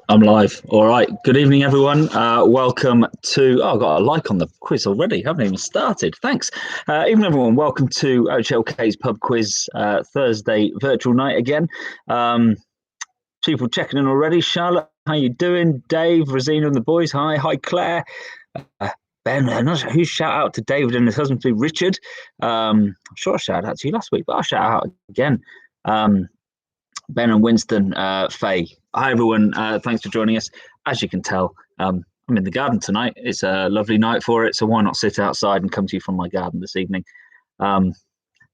I'm live. All right. Good evening, everyone. Welcome to. Oh, I got a like on the quiz already. Haven't even started. Thanks. Evening, everyone. Welcome to OHLK's pub quiz Thursday virtual night again. People checking in already. Charlotte, how you doing? Dave, Rosina, and the boys. Hi, Claire. Ben, I'm not sure who shout out to David and his husband, to Richard. I'm sure I shouted out to you last week, but I'll shout out again. Ben and Winston, Faye. Hi, everyone. Thanks for joining us. As you can tell, I'm in the garden tonight. It's a lovely night for it, so why not sit outside and come to you from my garden this evening?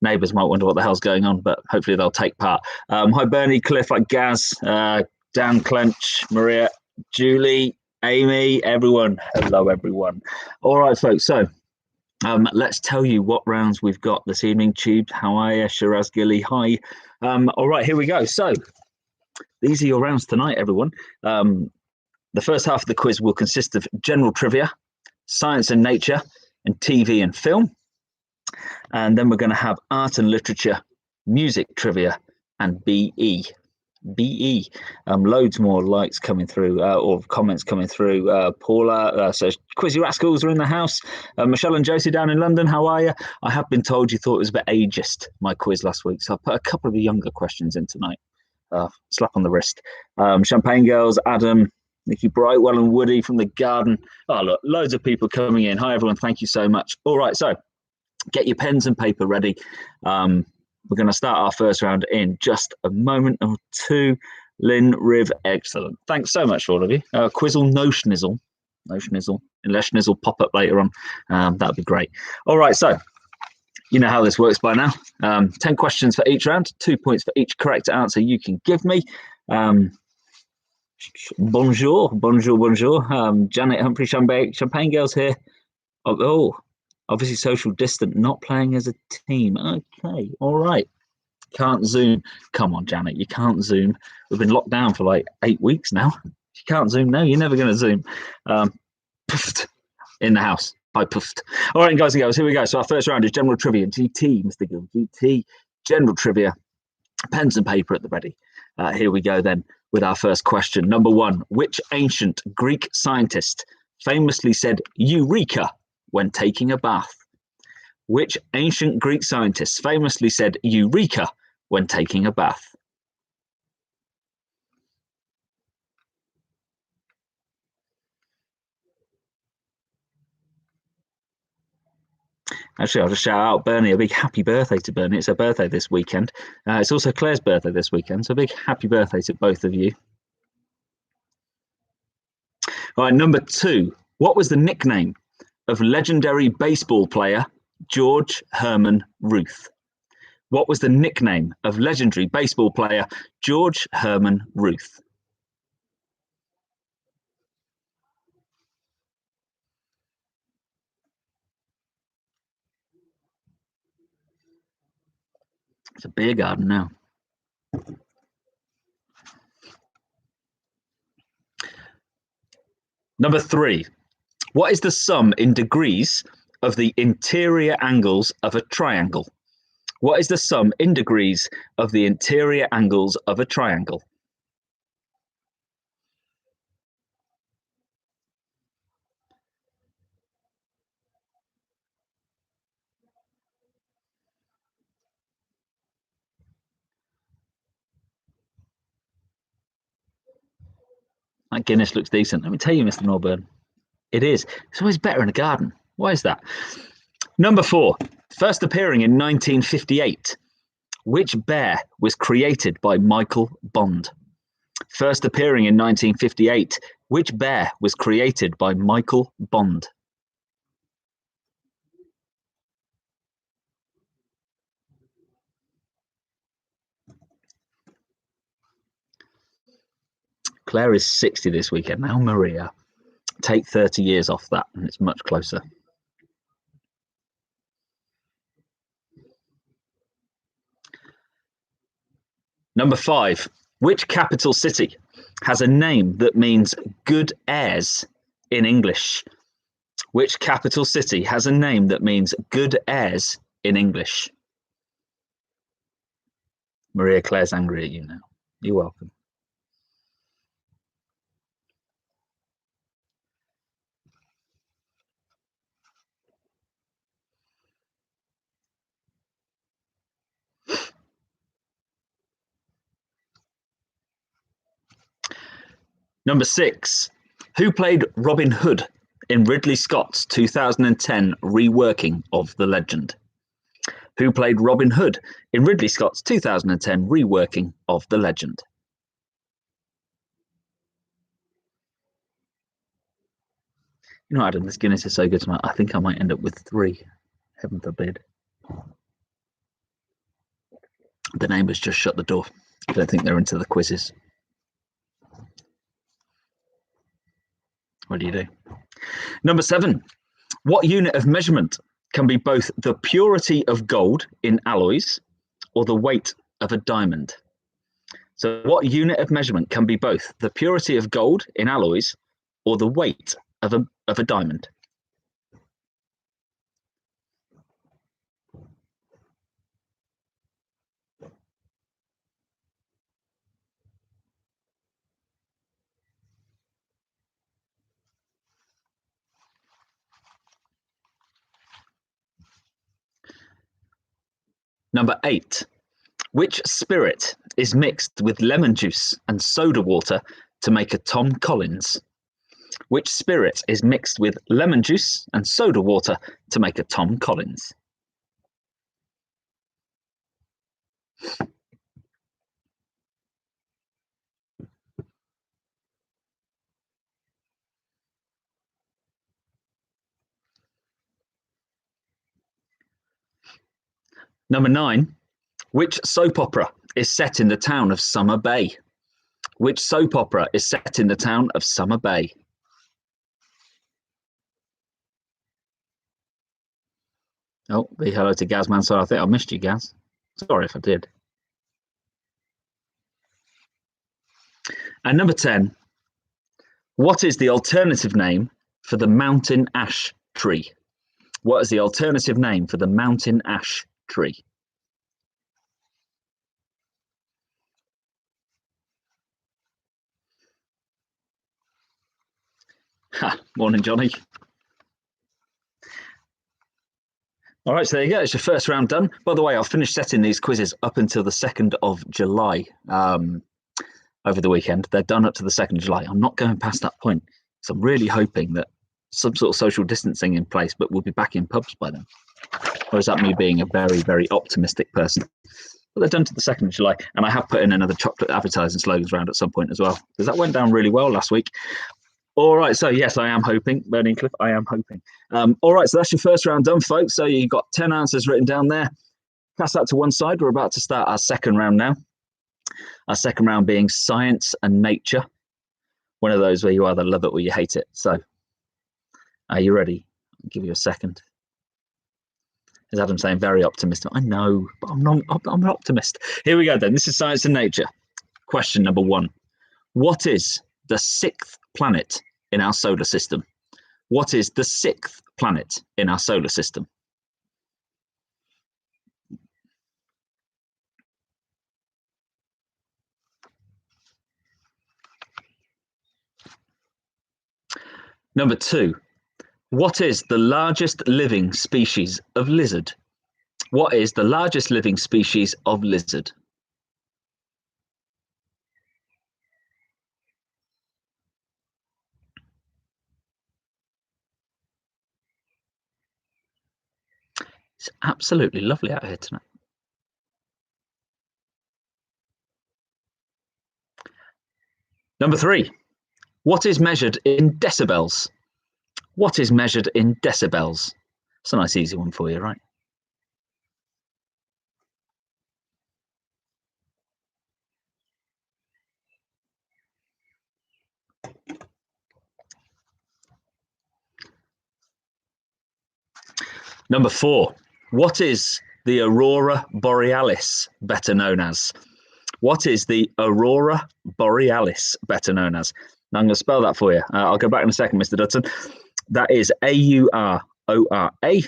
Neighbours might wonder what the hell's going on, but hopefully they'll take part. Hi, Bernie, Cliff, Gaz, Dan, Clench, Maria, Julie, Amy, everyone. Hello, everyone. All right, folks. So let's tell you what rounds we've got this evening. Tube, how are you? Shiraz Gilly, hi. All right, here we go. So these are your rounds tonight, everyone. The first half of the quiz will consist of general trivia, science and nature, and TV and film. And then we're going to have art and literature, music trivia, and BE. BE. Loads more likes coming through or comments coming through. Paula, so Quizzy Rascals are in the house. Michelle and Josie down in London, how are you? I have been told you thought it was a bit ageist, my quiz last week, so I put a couple of the younger questions in tonight. Slap on the wrist. Champagne Girls, Adam, Nikki Brightwell and Woody from the garden. Oh, look, loads of people coming in. Hi, everyone. Thank you so much. All right, so get your pens and paper ready. We're going to start our first round in just a moment or two. Lynn, Riv, excellent. Thanks so much for all of you. Quizzle, no schnizzle. Unless schnizzle pop up later on. That'd be great. All right, so you know how this works by now. 10 questions for each round, 2 points for each correct answer you can give me. Bonjour. Janet Humphrey, Champagne Girls here. Oh, obviously social distant, not playing as a team. Okay, all right. Can't Zoom. Come on, Janet, you can't Zoom. We've been locked down for like 8 weeks now. You can't Zoom now. You're never going to Zoom. Puffed in the house. I puffed. All right, guys and girls, here we go. So our first round is general trivia. GT, Mr. Gill. GT, general trivia. Pens and paper at the ready. Here we go then with our first question. Number one, which ancient Greek scientist famously said Eureka when taking a bath? Which ancient Greek scientist famously said Eureka when taking a bath? Actually, I'll just shout out Bernie, a big happy birthday to Bernie. It's her birthday this weekend. It's also Claire's birthday this weekend, so a big happy birthday to both of you. All right, number two. What was the nickname of legendary baseball player George Herman Ruth? What was the nickname of legendary baseball player George Herman Ruth? It's a beer garden now. Number three. What is the sum in degrees of the interior angles of a triangle? What is the sum in degrees of the interior angles of a triangle? That Guinness looks decent. Let me tell you, Mr. Norburn, it is. It's always better in a garden. Why is that? Number four, first appearing in 1958. Which bear was created by Michael Bond? First appearing in 1958. Which bear was created by Michael Bond? Claire is 60 this weekend. Now, Maria, take 30 years off that, and it's much closer. Number five, which capital city has a name that means good airs in English? Which capital city has a name that means good airs in English? Maria Claire's angry at you now. You're welcome. Number 6. Who played Robin Hood in Ridley Scott's 2010 reworking of the legend? Who played Robin Hood in Ridley Scott's 2010 reworking of the legend? You know, Adam, this Guinness is so good tonight. I think I might end up with 3. Heaven forbid. The neighbours just shut the door. I don't think they're into the quizzes. What do you do? Number 7. What unit of measurement can be both the purity of gold in alloys or the weight of a diamond? So what unit of measurement can be both the purity of gold in alloys or the weight of a diamond? Number 8. Which spirit is mixed with lemon juice and soda water to make a Tom Collins? Which spirit is mixed with lemon juice and soda water to make a Tom Collins? Number 9. Which soap opera is set in the town of Summer Bay? Which soap opera is set in the town of Summer Bay? Oh, be hello to Gaz, man. Sorry, I think I missed you, Gaz. Sorry if I did. And number 10. What is the alternative name for the mountain ash tree? What is the alternative name for the mountain ash tree? Ha, morning, Johnny. All right, so there you go. It's your first round done. By the way, I'll finish setting these quizzes up until the 2nd of July over the weekend. They're done up to the 2nd of July. I'm not going past that point. So I'm really hoping that some sort of social distancing in place, but we'll be back in pubs by then. Or is that me being a very, very optimistic person? But they're done to the 2nd of July. And I have put in another chocolate advertising slogans round at some point as well, because that went down really well last week. All right, so yes, I am hoping, Bernie Cliff, I am hoping. All right, so that's your first round done, folks. So you've got 10 answers written down there. Pass that to one side. We're about to start our second round now. Our second round being science and nature. One of those where you either love it or you hate it. So are you ready? I'll give you a second. As Adam saying, very optimistic. I know, but I'm an optimist. Here we go then. This is science and nature. Question number 1. What is the 6th planet in our solar system? What is the 6th planet in our solar system? Number 2. What is the largest living species of lizard? What is the largest living species of lizard? It's absolutely lovely out here tonight. Number 3. What is measured in decibels? What is measured in decibels? It's a nice easy one for you, right? Number 4. What is the aurora borealis better known as? What is the aurora borealis better known as? Now I'm going to spell that for you. I'll go back in a second, Mr. Dutton. That is A-U-R-O-R-A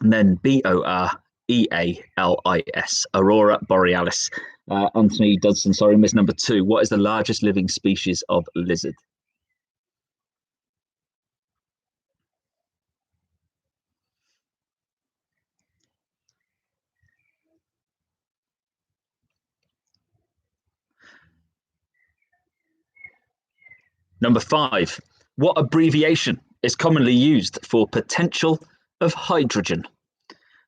and then B-O-R-E-A-L-I-S, aurora borealis. Anthony Dudson, sorry, missed number 2. What is the largest living species of lizard? Number 5. What abbreviation is commonly used for potential of hydrogen?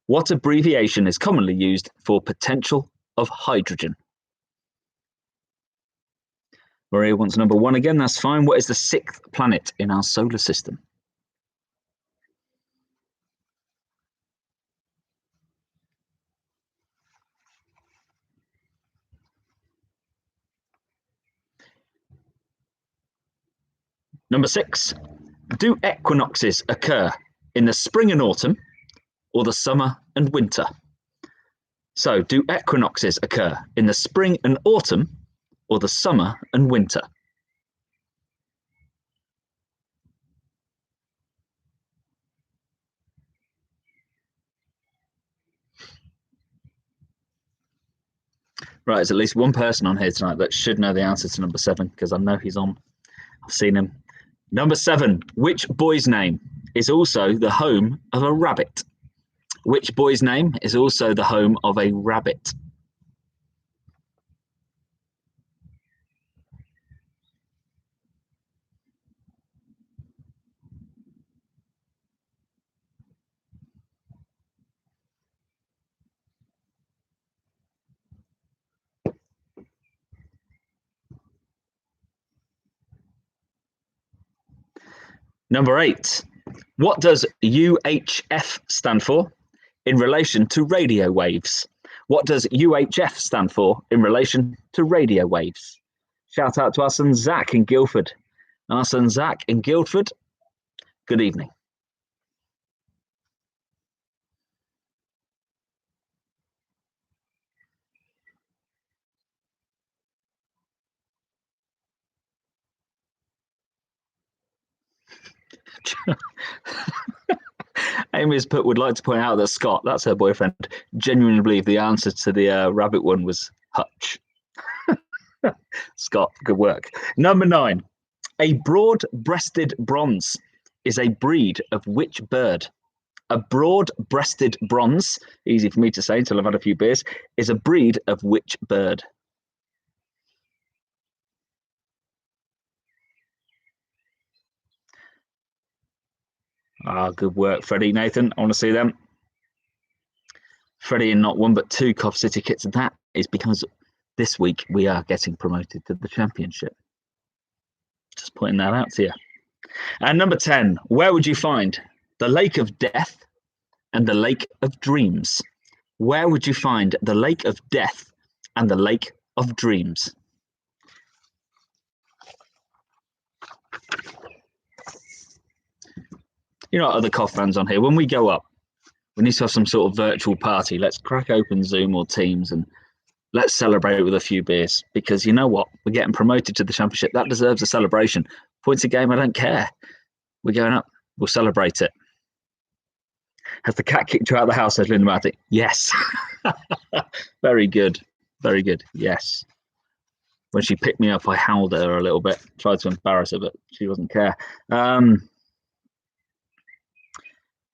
What abbreviation is commonly used for potential of hydrogen? Maria wants number 1 again. That's fine. What is the 6th planet in our solar system? Number 6. Do equinoxes occur in the spring and autumn or the summer and winter? So, do equinoxes occur in the spring and autumn or the summer and winter? Right, there's at least one person on here tonight that should know the answer to number 7 because I know he's on. I've seen him. Number 7. Which boy's name is also the home of a rabbit? Which boy's name is also the home of a rabbit? Number 8. What does UHF stand for in relation to radio waves? What does UHF stand for in relation to radio waves? Shout out to our son Zach in Guildford. Our son Zach in Guildford, good evening. Amy's put would like to point out that Scott, that's her boyfriend, genuinely believed the answer to the rabbit one was Hutch. Scott, good work. Number 9. A broad-breasted bronze is a breed of which bird? A broad-breasted bronze, easy for me to say until I've had a few beers, is a breed of which bird? Good work, Freddie, Nathan. I want to see them. Freddie in not 1 but 2 Cov City kits, and that is because this week we are getting promoted to the championship. Just pointing that out to you. And number 10, where would you find the Lake of Death and the Lake of Dreams? Where would you find the Lake of Death and the Lake of Dreams? You know, other Cov fans on here, when we go up, we need to have some sort of virtual party. Let's crack open Zoom or Teams and let's celebrate with a few beers, because you know what? We're getting promoted to the championship. That deserves a celebration. Points a game, I don't care. We're going up. We'll celebrate it. Has the cat kicked you out of the house, says Linda Marty? Yes. Very good. Very good. Yes. When she picked me up, I howled at her a little bit. Tried to embarrass her, but she doesn't care.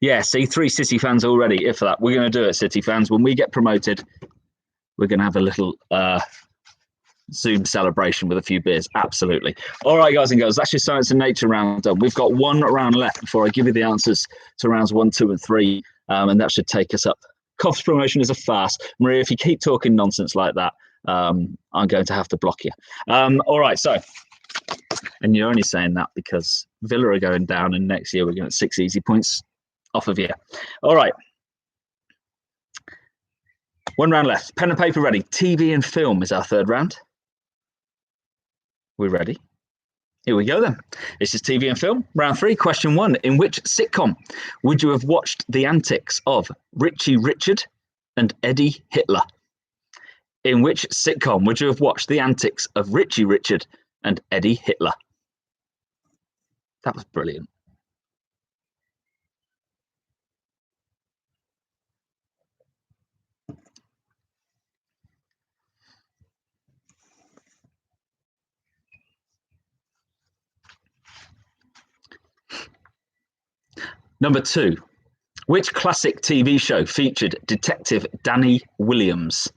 Yeah, see, 3 City fans already. If that, we're going to do it, City fans. When we get promoted, we're going to have a little Zoom celebration with a few beers. Absolutely. All right, guys and girls, that's your science and nature round done. We've got 1 round left before I give you the answers to rounds 1, 2, and 3, and that should take us up. Cov's promotion is a farce. Maria, if you keep talking nonsense like that, I'm going to have to block you. All right, so, and you're only saying that because Villa are going down, and next year we're going to get 6 easy points off of you. All right. 1 round left. Pen and paper ready. TV and film is our 3rd round. We're ready. Here we go then. This is TV and film. Round 3, question 1. In which sitcom would you have watched the antics of Richie Richard and Eddie Hitler? In which sitcom would you have watched the antics of Richie Richard and Eddie Hitler? That was brilliant. Number 2, which classic TV show featured Detective Danny Williams?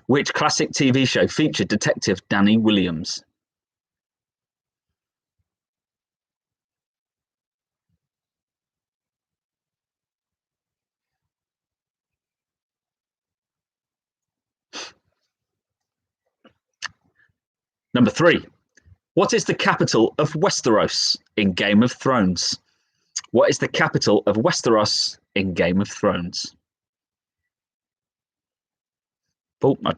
Which classic TV show featured Detective Danny Williams? Number 3. What is the capital of Westeros in Game of Thrones? What is the capital of Westeros in Game of Thrones? Oh, I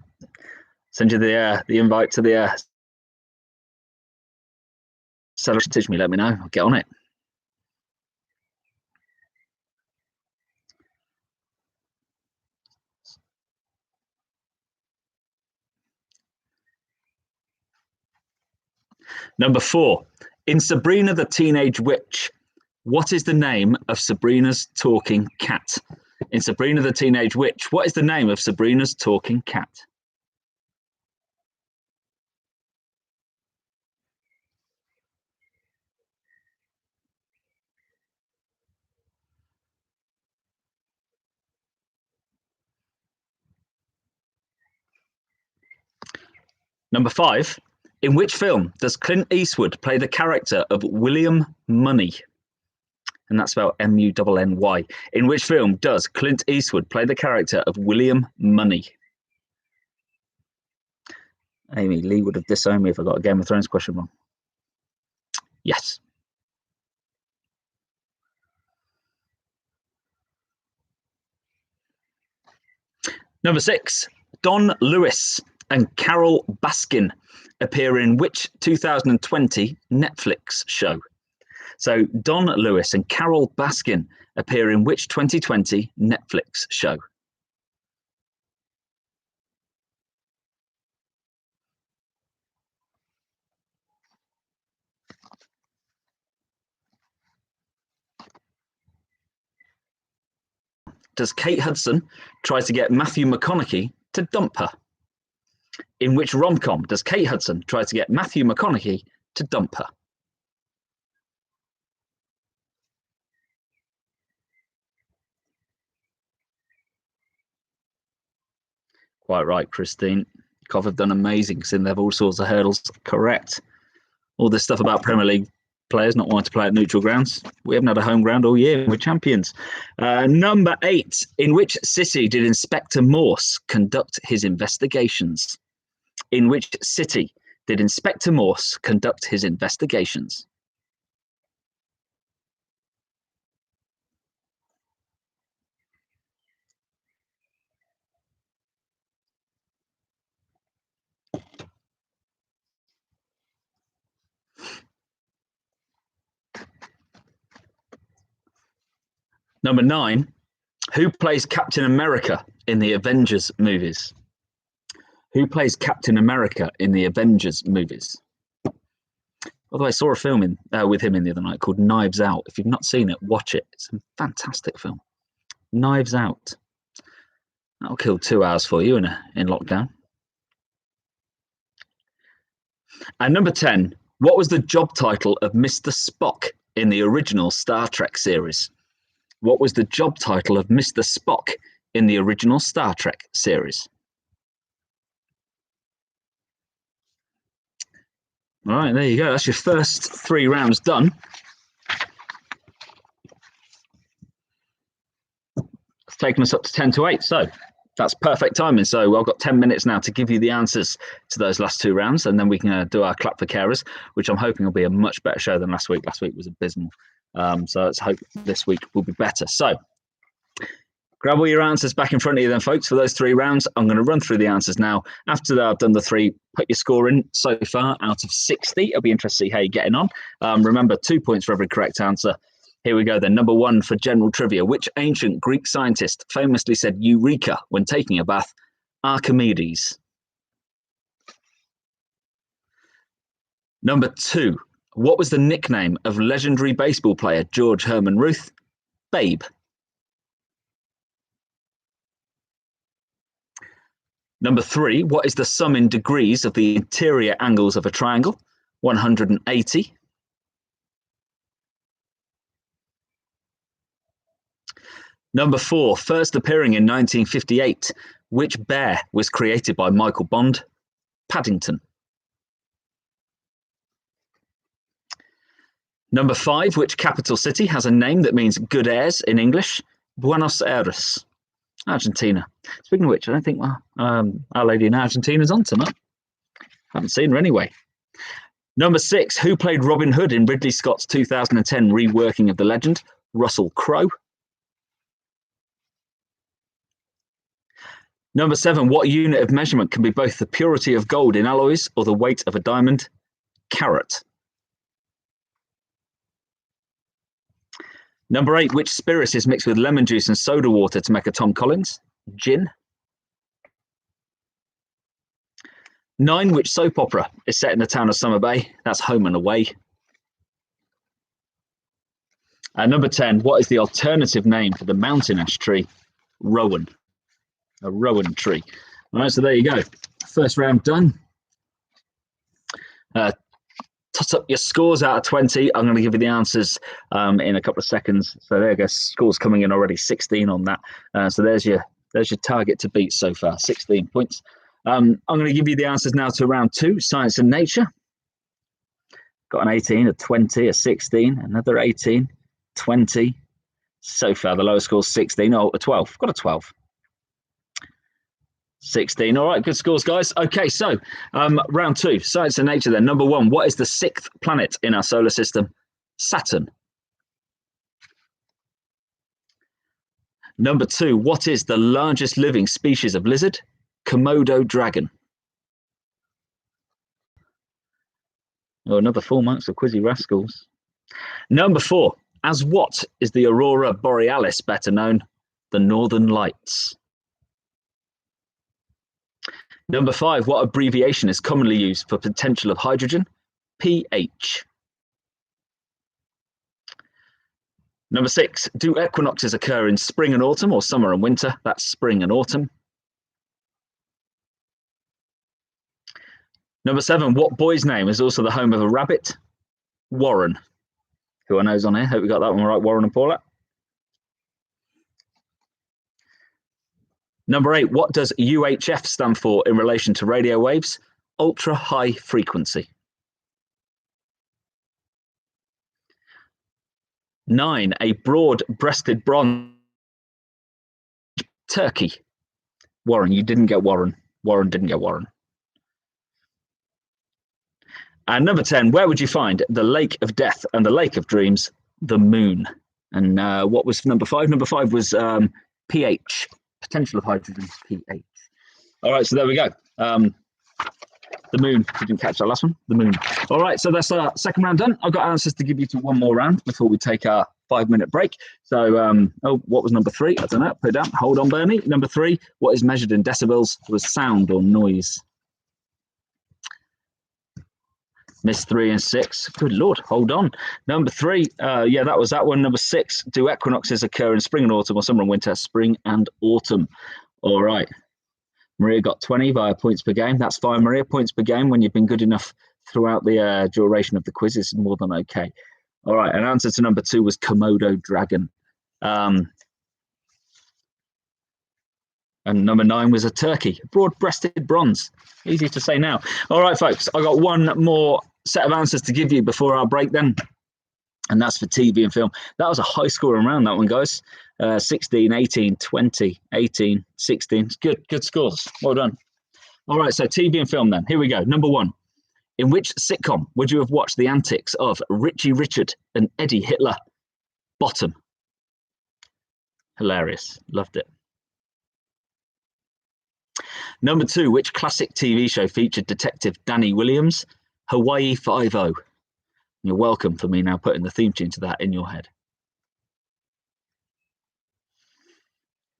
send you the invite to the celebration. Teach me, let me know. I'll get on it. Number 4. In Sabrina the Teenage Witch, what is the name of Sabrina's talking cat? In Sabrina the Teenage Witch, what is the name of Sabrina's talking cat? Number 5. In which film does Clint Eastwood play the character of William Munny? And that's spelled M-U-N-N-Y. In which film does Clint Eastwood play the character of William Munny? Amy Lee would have disowned me if I got a Game of Thrones question wrong. Yes. Number 6. Don Lewis and Carol Baskin appear in which 2020 Netflix show? So Don Lewis and Carol Baskin appear in which 2020 Netflix show? Does Kate Hudson try to get Matthew McConaughey to dump her? In which rom-com does Kate Hudson try to get Matthew McConaughey to dump her? Quite right, Christine. Cov have done amazing, seeing they have all sorts of hurdles correct. All this stuff about Premier League players not wanting to play at neutral grounds. We haven't had a home ground all year. We're champions. Number 8. In which city did Inspector Morse conduct his investigations? In which city did Inspector Morse conduct his investigations? Number 9. Who plays Captain America in the Avengers movies? Who plays Captain America in the Avengers movies? Although I saw a film with him in the other night called Knives Out. If you've not seen it, watch it. It's a fantastic film. Knives Out. That'll kill 2 hours for you in lockdown. And number 10. What was the job title of Mr. Spock in the original Star Trek series? What was the job title of Mr. Spock in the original Star Trek series? All right, there you go. That's your first 3 rounds done. It's taken us up to 10-8, so that's perfect timing. So I've got 10 minutes now to give you the answers to those last 2 rounds, and then we can do our clap for carers, which I'm hoping will be a much better show than last week. Last week was abysmal. So let's hope this week will be better. So grab all your answers back in front of you then, folks, for those 3 rounds. I'm going to run through the answers now. After that, I've done the 3, put your score in so far out of 60. It'll be interesting to see how you're getting on. Remember, 2 points for every correct answer. Here we go then. Number 1 for general trivia. Which ancient Greek scientist famously said Eureka when taking a bath? Archimedes. Number 2. What was the nickname of legendary baseball player George Herman Ruth? Babe. Number 3. What is the sum in degrees of the interior angles of a triangle? 180. Number 4. First appearing in 1958. Which bear was created by Michael Bond? Paddington. Number 5. Which capital city has a name that means good airs in English? Buenos Aires. Argentina. Speaking of which, I don't think Our Lady in Argentina is on tonight. Haven't seen her anyway. Number 6, who played Robin Hood in Ridley Scott's 2010 reworking of the legend? Russell Crowe. Number 7, what unit of measurement can be both the purity of gold in alloys or the weight of a diamond? Carat. Number 8, which spirit is mixed with lemon juice and soda water to make a Tom Collins? Gin. 9, which soap opera is set in the town of Summer Bay? That's Home and Away. Number 10, what is the alternative name for the mountain ash tree? Rowan. A rowan tree. All right, so there you go. First round done. Tot up your scores out of 20. I'm going to give you the answers in a couple of seconds. So there you go. Scores coming in already, 16 on that. So there's your target to beat so far, 16 points. I'm going to give you the answers now to round 2, science and nature. Got an 18, a 20, a 16, another 18, 20. So far, the lowest score is 16. Oh, a 12. Got a 12. 16. All right, good scores, guys. Okay, so round 2, science and nature then. Number 1, what is the 6th planet in our solar system? Saturn. Number 2, what is the largest living species of lizard? Komodo dragon. Oh, another 4 marks of Quizzy Rascals. Number 4, as what is the aurora borealis better known? The Northern Lights. Number 5, what abbreviation is commonly used for potential of hydrogen? pH. Number 6, do equinoxes occur in spring and autumn or summer and winter? That's spring and autumn. Number 7, what boy's name is also the home of a rabbit? Warren. Who I know is on here. Hope we got that one right, Warren and Paula. Number 8, what does UHF stand for in relation to radio waves? Ultra high frequency. 9, a broad-breasted bronze turkey. Warren, you didn't get Warren. Warren didn't get Warren. And number 10, where would you find the Lake of Death and the Lake of Dreams? The moon. And what was number 5? Number 5 was pH. Potential of hydrogen, pH. All right, so there we go. The moon. You didn't catch that last one. The moon. All right, so that's our second round done. I've got answers to give you to one more round before we take our 5-minute break. So, what was number 3? I don't know. Put it down. Hold on, Bernie. Number 3, what is measured in decibels was sound or noise. Missed 3 and 6. Good Lord, hold on. Number 3, yeah, that was that one. Number 6, do equinoxes occur in spring and autumn or summer and winter? Spring and autumn. All right. Maria got 20 via points per game. That's fine, Maria. Points per game when you've been good enough throughout the duration of the quiz is more than okay. All right, and answer to number 2 was Komodo dragon. And number 9 was a turkey, broad-breasted bronze. Easy to say now. All right, folks, I got one more set of answers to give you before our break then. And that's for TV and film. That was a high scoring round, that one, guys. 16, 18, 20, 18, 16. Good scores. Well done. All right, so TV and film then. Here we go. Number 1. In which sitcom would you have watched the antics of Richie Richard and Eddie Hitler? Bottom. Hilarious. Loved it. Number 2, which classic TV show featured Detective Danny Williams? Hawaii Five-0. You're welcome for me now putting the theme tune to that in your head.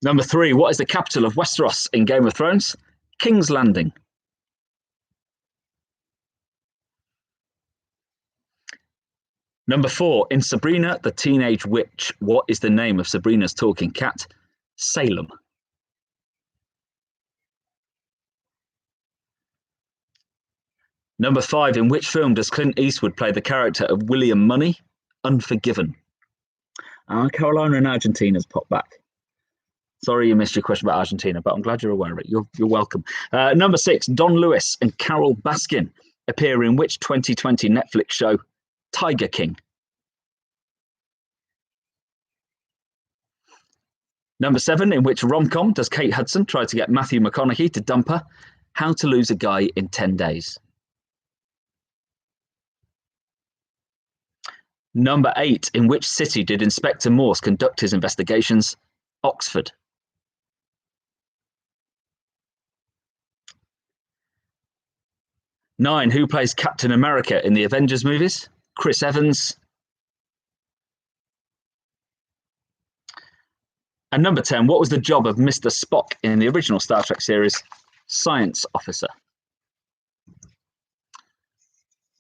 Number 3, what is the capital of Westeros in Game of Thrones? King's Landing. Number 4, in Sabrina the Teenage Witch, what is the name of Sabrina's talking cat? Salem. Number 5, in which film does Clint Eastwood play the character of William Money? Unforgiven. Carolina and Argentina's popped back. Sorry you missed your question about Argentina, but I'm glad you're aware of it. You're welcome. Number 6, Don Lewis and Carol Baskin appear in which 2020 Netflix show? Tiger King. Number 7, in which rom-com does Kate Hudson try to get Matthew McConaughey to dump her? How to Lose a Guy in 10 Days. Number 8. In which city did Inspector Morse conduct his investigations? Oxford. 9. Who plays Captain America in the Avengers movies? Chris Evans. And number 10. What was the job of Mr. Spock in the original Star Trek series? Science officer.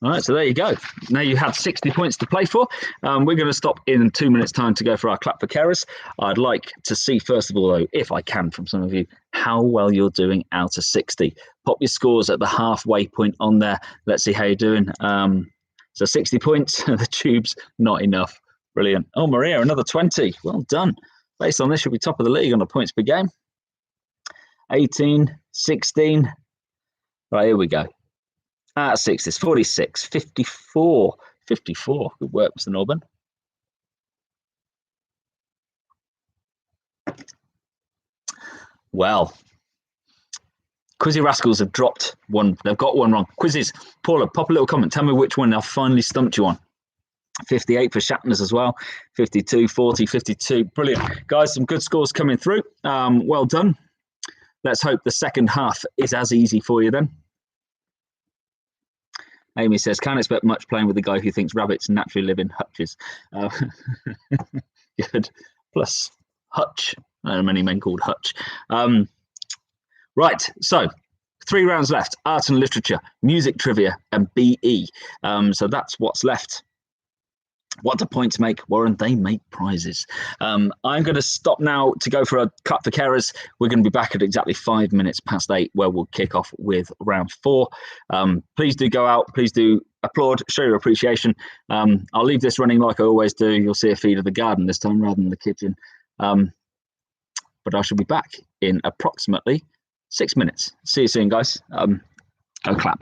All right, so there you go. Now you have 60 points to play for. We're going to stop in 2 minutes' time to go for our clap for carers. I'd like to see, first of all, though, if I can, from some of you, how well you're doing out of 60. Pop your scores at the halfway point on there. Let's see how you're doing. So 60 points, the tube's not enough. Brilliant. Oh, Maria, another 20. Well done. Based on this, you'll be top of the league on the points per game. 18, 16. Right, here we go. Out of 6 is 46, 54. 54. Good work, Mr. Norburn. Well, Quizzy Rascals have dropped one. They've got one wrong. Quizzes, Paula, pop a little comment. Tell me which one I've finally stumped you on. 58 for Shatners as well. 52, 40, 52. Brilliant. Guys, some good scores coming through. Well done. Let's hope the second half is as easy for you then. Amy says, can't expect much playing with the guy who thinks rabbits naturally live in hutches. Good. Plus Hutch. There are many men called Hutch. Right, so 3 rounds left. Art and literature, music trivia, and BE. So that's what's left. What do points make, Warren? They make prizes. I'm going to stop now to go for a cut for carers. We're going to be back at exactly 5 minutes past 8, where we'll kick off with round 4. Please do go out. Please do applaud, show your appreciation. I'll leave this running like I always do. You'll see a feed of the garden this time rather than the kitchen. But I shall be back in approximately 6 minutes. See you soon, guys. Go clap.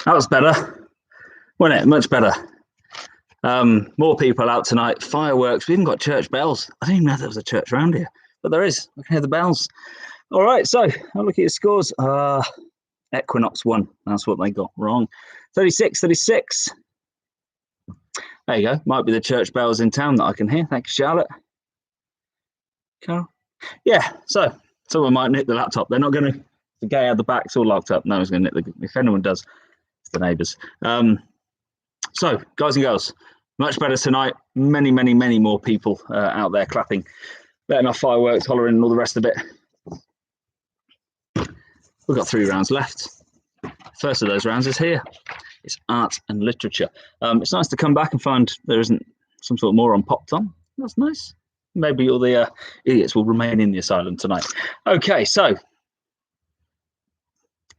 That was better, wasn't it? Much better. More people out tonight. Fireworks. We even got church bells. I didn't even know there was a church around here, but there is. I can hear the bells. All right, so I'll look at your scores. Equinox won. That's what they got wrong. 36-36. There you go. Might be the church bells in town that I can hear. Thank you, Charlotte. Carol. Yeah, so someone might nick the laptop. They're not going to. The guy out the back's all locked up. No one's going to nick if anyone does, it's the neighbours. So, guys and girls, much better tonight. Many, many, many more people out there clapping, letting off fireworks, hollering, and all the rest of it. We've got 3 rounds left. First of those rounds is here. It's art and literature. It's nice to come back and find there isn't some sort of moron popped on. That's nice. Maybe all the idiots will remain in the asylum tonight. Okay, so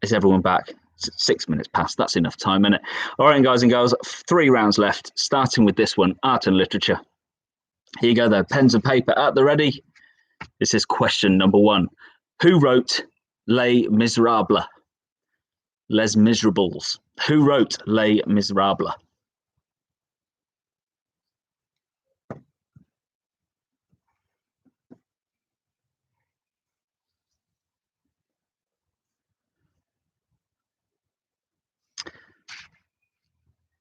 is everyone back? It's 6 minutes past. That's enough time, isn't it? All right, guys and girls, 3 rounds left, starting with this one, art and literature. Here you go, though. Pens and paper at the ready. This is question number 1. Who wrote Les Miserables? Les Miserables. Who wrote Les Miserables?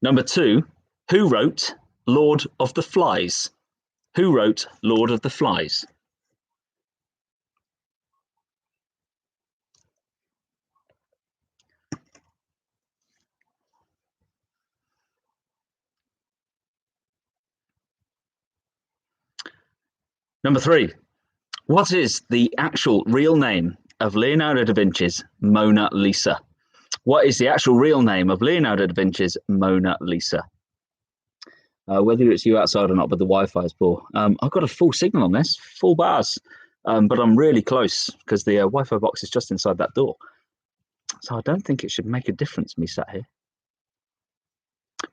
Number 2, who wrote Lord of the Flies? Who wrote Lord of the Flies? Number 3, what is the actual real name of Leonardo da Vinci's Mona Lisa? What is the actual real name of Leonardo da Vinci's Mona Lisa? Whether it's you outside or not, but the Wi-Fi is poor. I've got a full signal on this, full bars, but I'm really close because the Wi-Fi box is just inside that door. So I don't think it should make a difference me sat here.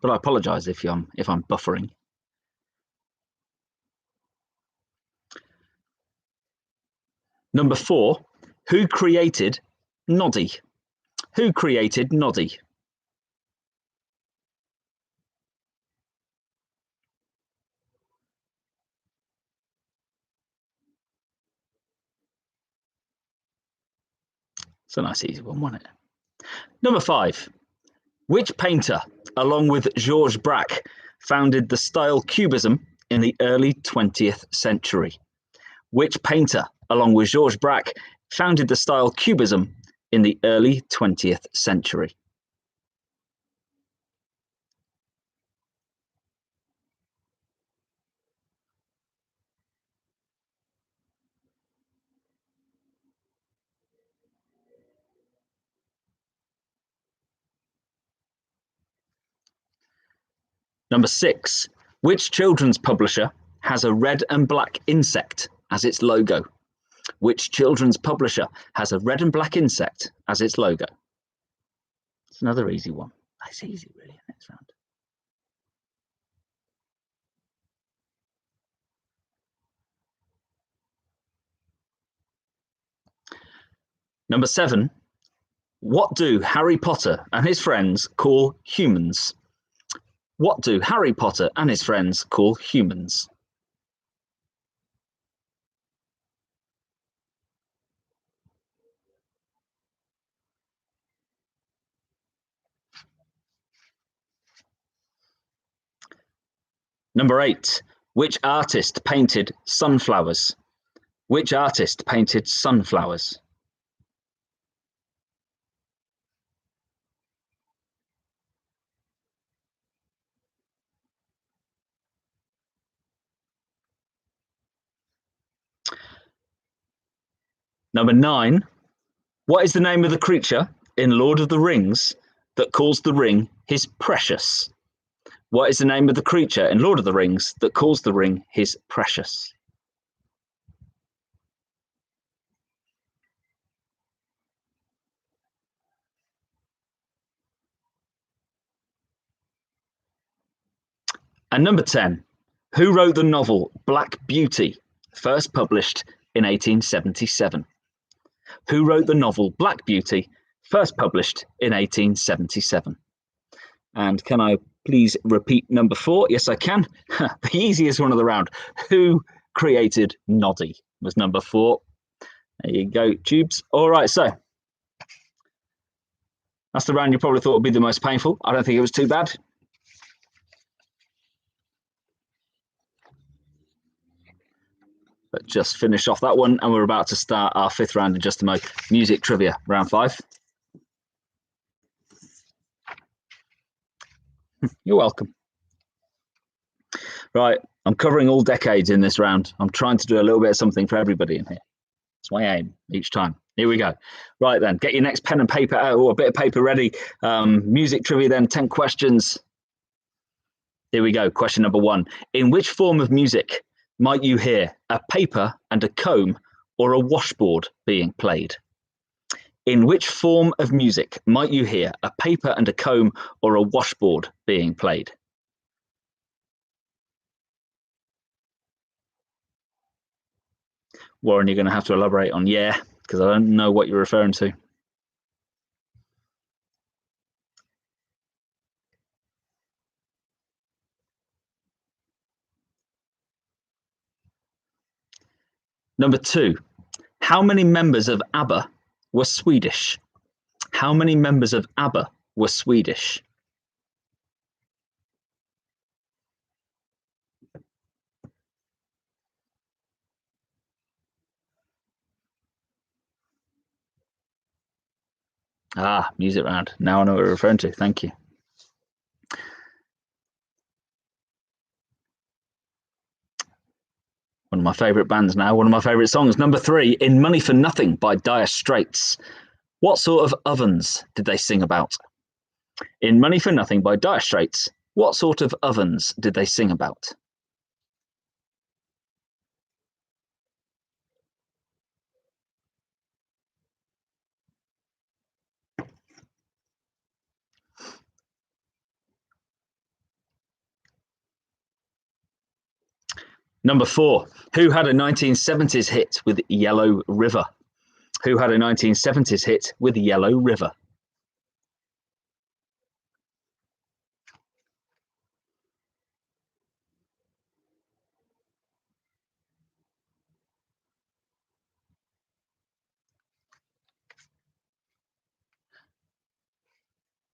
But I apologise if I'm buffering. Number 4, who created Noddy? Who created Noddy? It's a nice easy one, wasn't it? Number 5, which painter, along with Georges Braque, founded the style Cubism in the early 20th century? Which painter, along with Georges Braque, founded the style Cubism in the early 20th century? Number 6, which children's publisher has a red and black insect as its logo? Which children's publisher has a red and black insect as its logo? It's another easy one. That's easy, really, next round. Number 7, what do Harry Potter and his friends call humans? What do Harry Potter and his friends call humans? Number 8, which artist painted sunflowers? Which artist painted sunflowers? Number 9, what is the name of the creature in Lord of the Rings that calls the ring his precious? What is the name of the creature in Lord of the Rings that calls the ring his precious? And number 10, who wrote the novel Black Beauty, first published in 1877? Who wrote the novel Black Beauty, first published in 1877? And can I please repeat number 4? Yes, I can. The easiest one of the round. Who created Noddy was number 4. There you go, Tubes. All right, so that's the round you probably thought would be the most painful. I don't think it was too bad. But just finish off that one, and we're about to start our 5th round in just a moment. Music trivia, round 5. You're welcome. Right, I'm covering all decades in this round. I'm trying to do a little bit of something for everybody in here. It's my aim each time. Here we go. Right then, get your next pen and paper out, or a bit of paper ready. Music trivia then, 10 questions. Here we go, question number 1. In which form of music might you hear a paper and a comb or a washboard being played? In which form of music might you hear a paper and a comb or a washboard being played? Warren, you're going to have to elaborate on yeah, because I don't know what you're referring to. Number 2, how many members of ABBA were Swedish? How many members of ABBA were Swedish? Music round. Now I know what you're referring to. Thank you. One of my favourite bands now, one of my favourite songs. Number 3, In Money for Nothing by Dire Straits. What sort of ovens did they sing about? In Money for Nothing by Dire Straits, what sort of ovens did they sing about? Number 4, who had a 1970s hit with Yellow River? Who had a 1970s hit with Yellow River?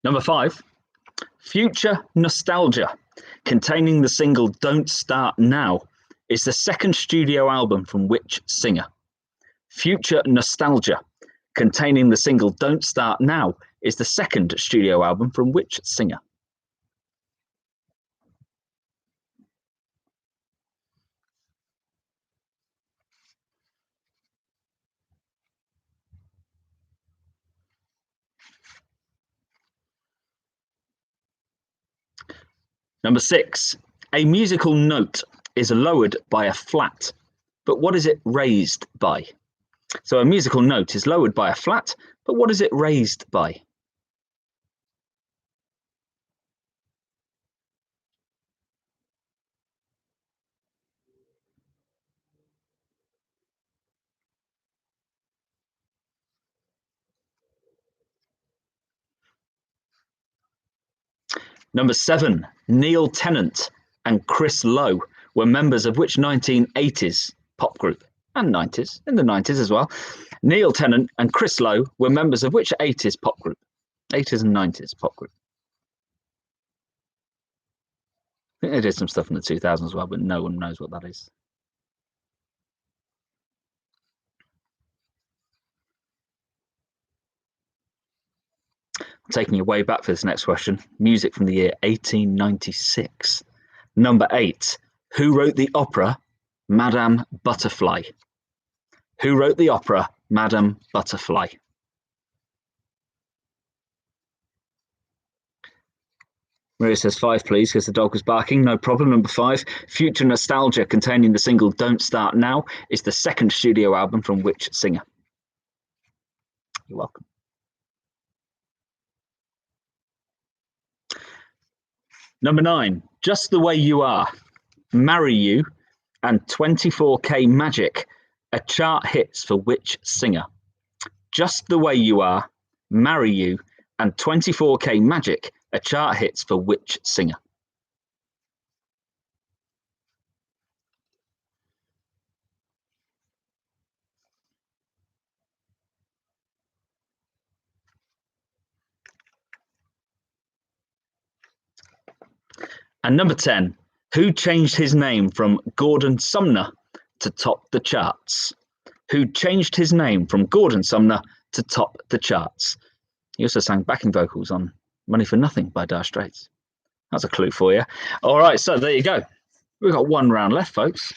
Number 5, Future Nostalgia, containing the single Don't Start Now, is the 2nd studio album from which singer? Future Nostalgia, containing the single Don't Start Now, is the 2nd studio album from which singer? Number 6, a musical note is lowered by a flat, but what is it raised by? So a musical note is lowered by a flat, but what is it raised by? Number 7, Neil Tennant and Chris Lowe were members of which 1980s pop group? And 90s, in the 90s as well. Neil Tennant and Chris Lowe were members of which 80s pop group? 80s and 90s pop group. I think they did some stuff in the 2000s as well, but no one knows what that is. Taking you way back for this next question. Music from the year 1896. Number 8, who wrote the opera Madame Butterfly? Who wrote the opera Madame Butterfly? Maria says 5, please, because the dog was barking. No problem. Number 5, Future Nostalgia, containing the single Don't Start Now, is the 2nd studio album from which singer? You're welcome. Number 9, Just the Way You Are, Marry You, and 24K Magic are chart hits for which singer? Just the Way You Are, Marry You, and 24K Magic A chart hits for which singer? And number 10, who changed his name from Gordon Sumner to top the charts? Who changed his name from Gordon Sumner to top the charts? He also sang backing vocals on Money for Nothing by Dire Straits. That's a clue for you. All right, so there you go. We've got one round left, folks.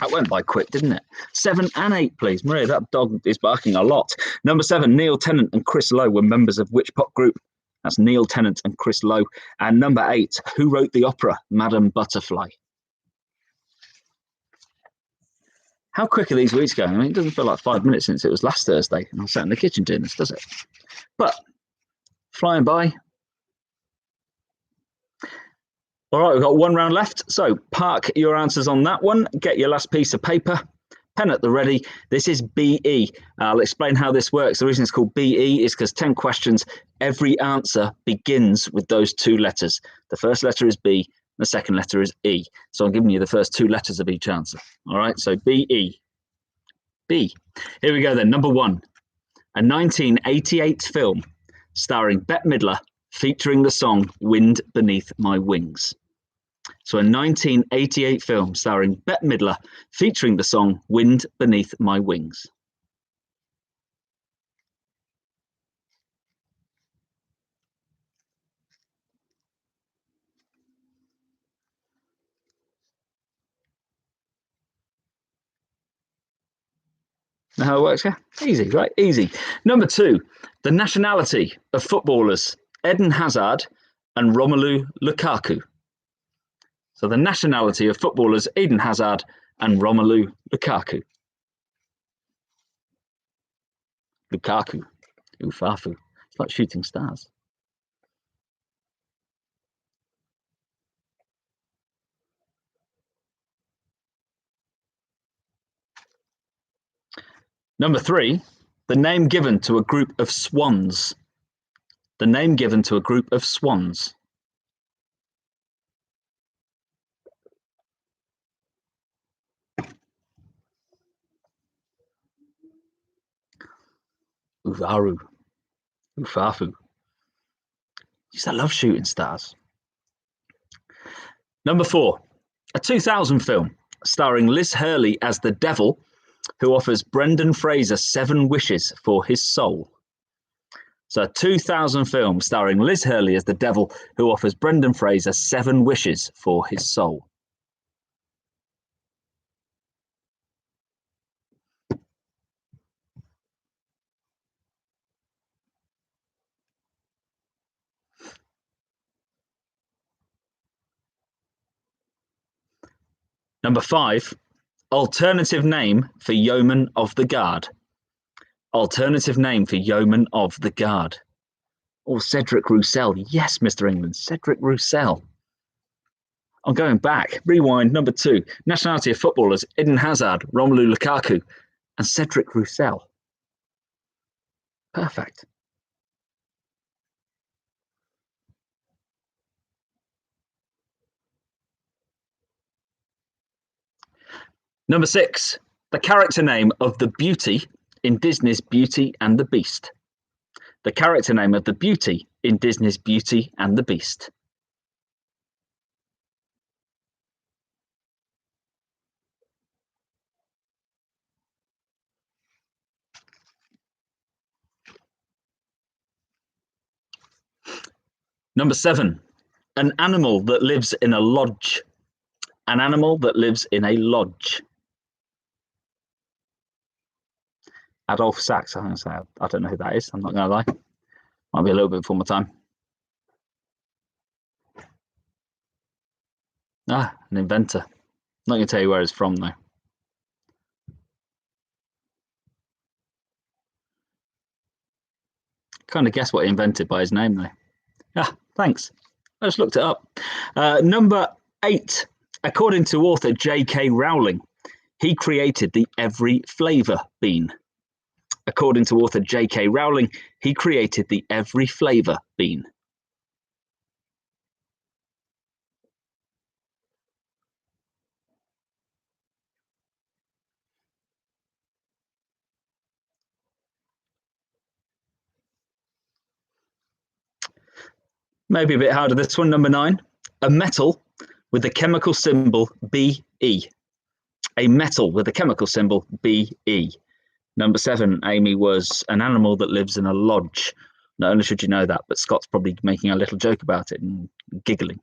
That went by quick, didn't it? 7 and 8, please. Maria, that dog is barking a lot. Number 7, Neil Tennant and Chris Lowe were members of which pop group? That's Neil Tennant and Chris Lowe. And number 8, who wrote the opera Madame Butterfly? How quick are these weeks going? I mean, it doesn't feel like 5 minutes since it was last Thursday and I sat in the kitchen doing this, does it? But flying by. All right, we've got one round left. So park your answers on that one. Get your last piece of paper, pen at the ready. This is BE. I'll explain how this works. The reason it's called BE is because 10 questions, every answer begins with those 2 letters. The first letter is B, the second letter is E. So I'm giving you the first 2 letters of each answer. All right, so BE. B. Here we go then. Number 1, a 1988 film starring Bette Midler featuring the song Wind Beneath My Wings. So a 1988 film starring Bette Midler featuring the song Wind Beneath My Wings. Know how it works, yeah? Easy, right? Easy. Number 2, the nationality of footballers Eden Hazard and Romelu Lukaku. So the nationality of footballers Eden Hazard and Romelu Lukaku. Lukaku. Ufafu. It's like shooting stars. Number 3, the name given to a group of swans. The name given to a group of swans. Uvaru. Ufafu. I love shooting stars. Number 4, a 2000 film starring Liz Hurley as the devil who offers Brendan Fraser 7 wishes for his soul. So a 2000 film starring Liz Hurley as the devil who offers Brendan Fraser 7 wishes for his soul. Number 5, alternative name for Yeoman of the Guard. Alternative name for Yeoman of the Guard. Or Cedric Roussel. Yes, Mr. England, Cedric Roussel. I'm going back. Rewind. Number 2, nationality of footballers Eden Hazard, Romelu Lukaku, and Cedric Roussel. Perfect. Number 6, the character name of the Beauty in Disney's Beauty and the Beast. The character name of the Beauty in Disney's Beauty and the Beast. Number 7, an animal that lives in a lodge. An animal that lives in a lodge. Adolf Sachs. I don't know who that is. I'm not going to lie. Might be a little bit before my time. Ah, an inventor. Not going to tell you where it's from, though. Kind of guess what he invented by his name, though. Ah, thanks. I just looked it up. Number 8. According to author J.K. Rowling, he created the every flavour bean. According to author J.K. Rowling, he created the every flavour bean. Maybe a bit harder, this one. Number 9, a metal with the chemical symbol Be. A metal with the chemical symbol Be. Number 7, Amy, was an animal that lives in a lodge. Not only should you know that, but Scott's probably making a little joke about it and giggling.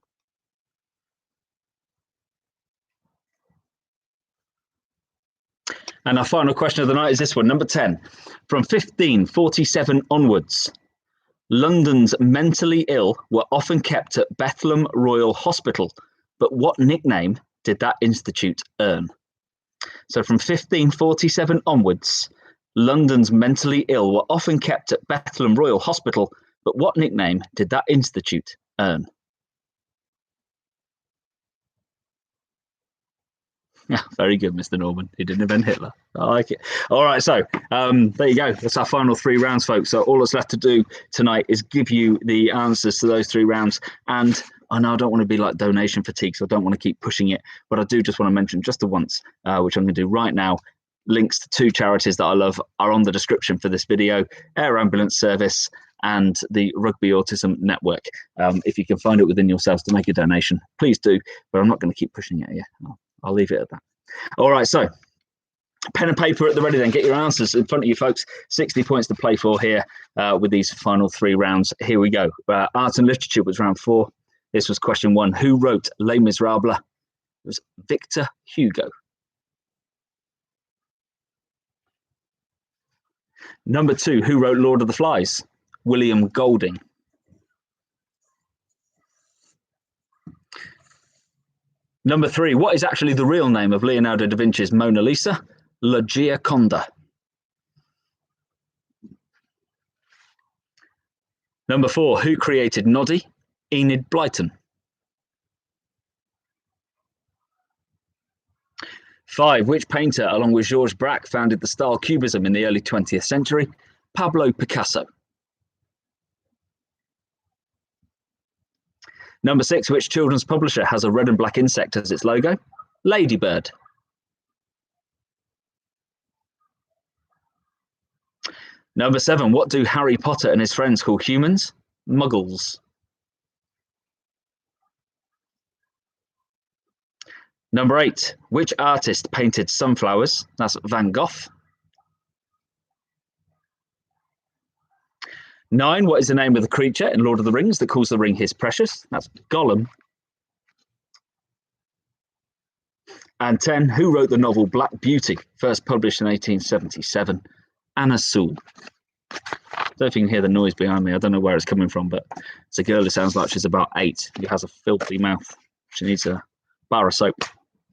And our final question of the night is this one, number 10. From 1547 onwards, London's mentally ill were often kept at Bethlem Royal Hospital, but what nickname did that institute earn? So from 1547 onwards, London's mentally ill were often kept at Bethlem Royal Hospital, but what nickname did that institute earn? Yeah, very good, Mr. Norman. He didn't invent Hitler. I like it. All right, so there you go. That's our final 3 rounds, folks. So all that's left to do tonight is give you the answers to those 3 rounds. And I know I don't want to be like donation fatigue, so I don't want to keep pushing it. But I do just want to mention just the once, which I'm going to do right now. Links to 2 charities that I love are on the description for this video: Air Ambulance Service and the Rugby Autism Network. If you can find it within yourselves to make a donation, please do. But I'm not going to keep pushing it. I'll leave it at that. All right, so pen and paper at the ready then. Get your answers in front of you, folks. 60 points to play for here with these final 3 rounds. Here we go. Art and literature was round 4. This was question 1. Who wrote Les Miserables? It was Victor Hugo. Number 2, who wrote Lord of the Flies? William Golding. Number 3, what is actually the real name of Leonardo da Vinci's Mona Lisa? La Gioconda. Number 4, who created Noddy? Enid Blyton. 5, which painter, along with Georges Braque, founded the style Cubism in the early 20th century? Pablo Picasso. Number 6, which children's publisher has a red and black insect as its logo? Ladybird. Number 7, what do Harry Potter and his friends call humans? Muggles. Number 8, which artist painted sunflowers? That's Van Gogh. 9, what is the name of the creature in Lord of the Rings that calls the ring his precious? That's Gollum. And 10, who wrote the novel Black Beauty, first published in 1877? Anna Sewell. I don't know if you can hear the noise behind me. I don't know where it's coming from, but it's a girl who sounds like she's about 8. Who has a filthy mouth. She needs a bar of soap.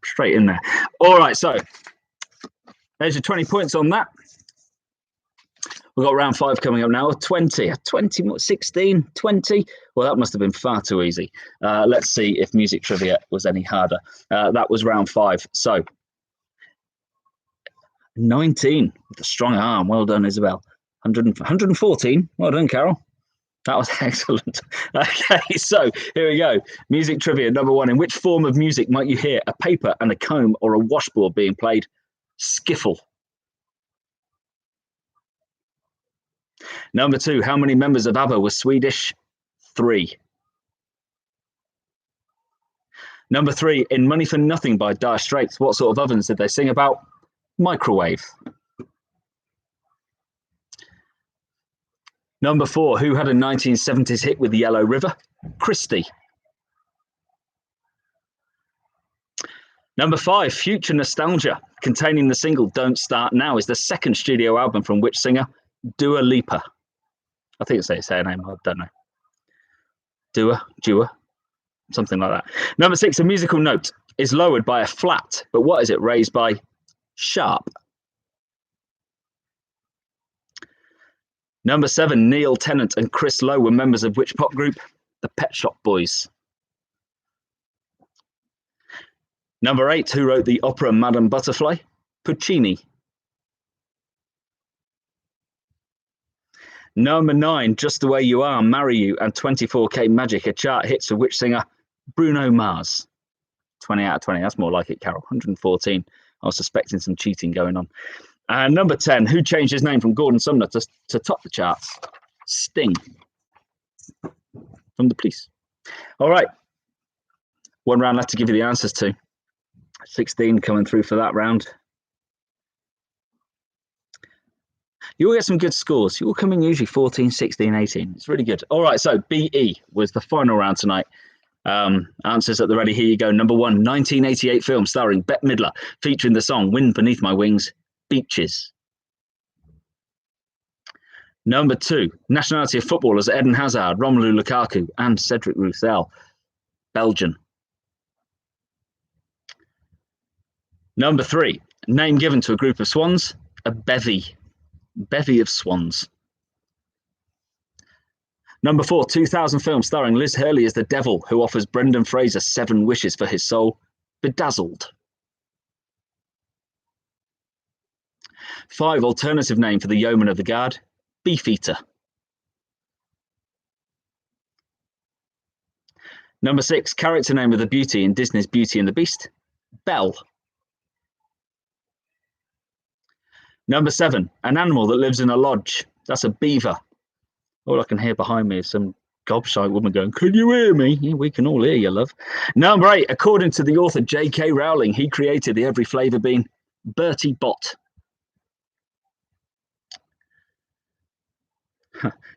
Straight in there. All right, so there's your 20 points on that. We've got round 5 coming up now. 20, 16, 20. Well, that must have been far too easy. Let's see if music trivia was any harder. That was round 5. So 19 with a strong arm. Well done, Isabel. 114. Well done, Carol. That was excellent. Okay, so here we go. Music trivia number 1. In which form of music might you hear a paper and a comb or a washboard being played? Skiffle. Number 2, how many members of ABBA were Swedish? 3. Number 3, in Money for Nothing by Dire Straits, what sort of ovens did they sing about? Microwave. Number 4, who had a 1970s hit with Yellow River? Christie. Number 5, Future Nostalgia, containing the single Don't Start Now, is the second studio album from which singer? Dua Lipa. I think it's her name, I don't know. Dua, something like that. Number 6, a musical note is lowered by a flat, but what is it raised by? Sharp. Number 7, Neil Tennant and Chris Lowe were members of which pop group? The Pet Shop Boys. Number 8, who wrote the opera Madame Butterfly? Puccini. Number 9, Just the Way You Are, Marry You, and 24K Magic are chart hits for which singer? Bruno Mars. 20 out of 20. That's more like it, Carol. 114. I was suspecting some cheating going on. And number 10, who changed his name from Gordon Sumner to top the charts? Sting. from the police. All right. One round left to give you the answers to. 16 coming through for that round. You will get some good scores. You will come in usually 14, 16, 18. It's really good. All right, so BE was the final round tonight. Answers at the ready. Here you go. Number 1, 1988 film starring Bette Midler, featuring the song Wind Beneath My Wings, Beaches. Number 2, nationality of footballers Eden Hazard, Romelu Lukaku, and Cedric Roussel, Belgian. Number 3, name given to a group of swans, a bevy of swans. Number 4, 2000 film starring Liz Hurley as the devil who offers Brendan Fraser 7 wishes for his soul, Bedazzled. 5, alternative name for the yeoman of the guard, Beefeater. Number 6, character name of the beauty in Disney's Beauty and the Beast, Belle. Number 7, an animal that lives in a lodge. That's a beaver. All I can hear behind me is some gobshite woman going, "Can you hear me?" Yeah, we can all hear you, love. Number 8, according to the author J.K. Rowling, he created the every flavour bean, Bertie Bott.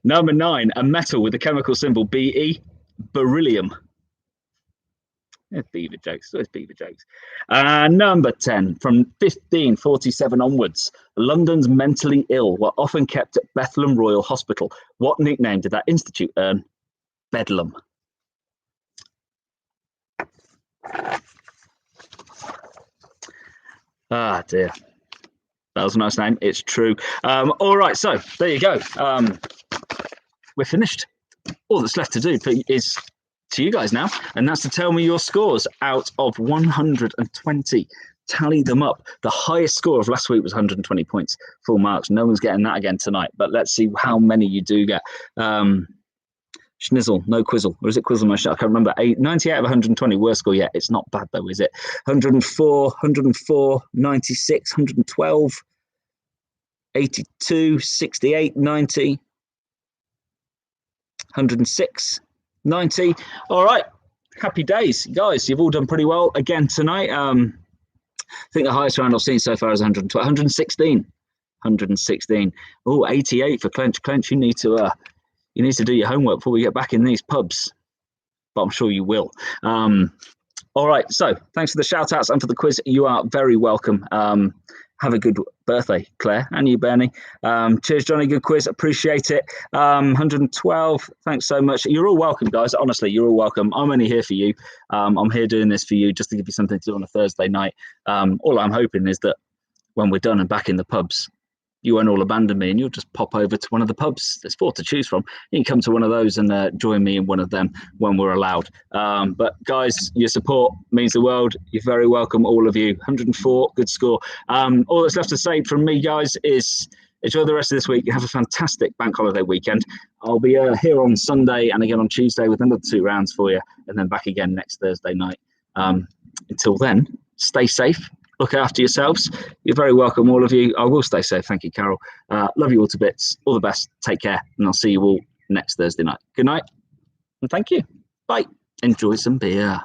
Number 9, a metal with the chemical symbol Be, beryllium. It's beaver jokes. It's beaver jokes. Number 10, from 1547 onwards, London's mentally ill were often kept at Bethlem Royal Hospital. What nickname did that institute earn? Bedlam. Ah, dear. That was a nice name. It's true. All right, so there you go. We're finished. All that's left to do is to you guys now, and that's to tell me your scores out of 120. Tally them up. The highest score of last week was 120 points, full marks. No one's getting that again tonight, but let's see how many you do get. Schnizzle, no quizzle. Or is it quizzle? I can't remember. 98 out of 120, worst score yet. It's not bad though, is it? 104, 96, 112, 82, 68, 90, 106. 90. All right. Happy days, guys. You've all done pretty well again tonight. I think the highest round I've seen so far is 112, 116. 116. Oh, 88 for Clench. Clench, you need to do your homework before we get back in these pubs. But I'm sure you will. All right. So thanks for the shout outs and for the quiz. You are very welcome. Have a good birthday, Claire, and you, Bernie. Cheers, Johnny. Good quiz. Appreciate it. 112. Thanks so much. You're all welcome, guys. Honestly, you're all welcome. I'm only here for you. I'm here doing this for you just to give you something to do on a Thursday night. All I'm hoping is that when we're done and back in the pubs, you won't all abandon me and you'll just pop over to one of the pubs. There's 4 to choose from. You can come to one of those and join me in one of them when we're allowed. But guys, your support means the world. You're very welcome, all of you. 104, good score. All that's left to say from me, guys, is enjoy the rest of this week. Have a fantastic bank holiday weekend. I'll be here on Sunday and again on Tuesday with another 2 rounds for you, and then back again next Thursday night. Until then, stay safe. Look after yourselves. You're very welcome, all of you. I will stay safe. Thank you, Carol. Love you all to bits. All the best. Take care. And I'll see you all next Thursday night. Good night. And thank you. Bye. Enjoy some beer.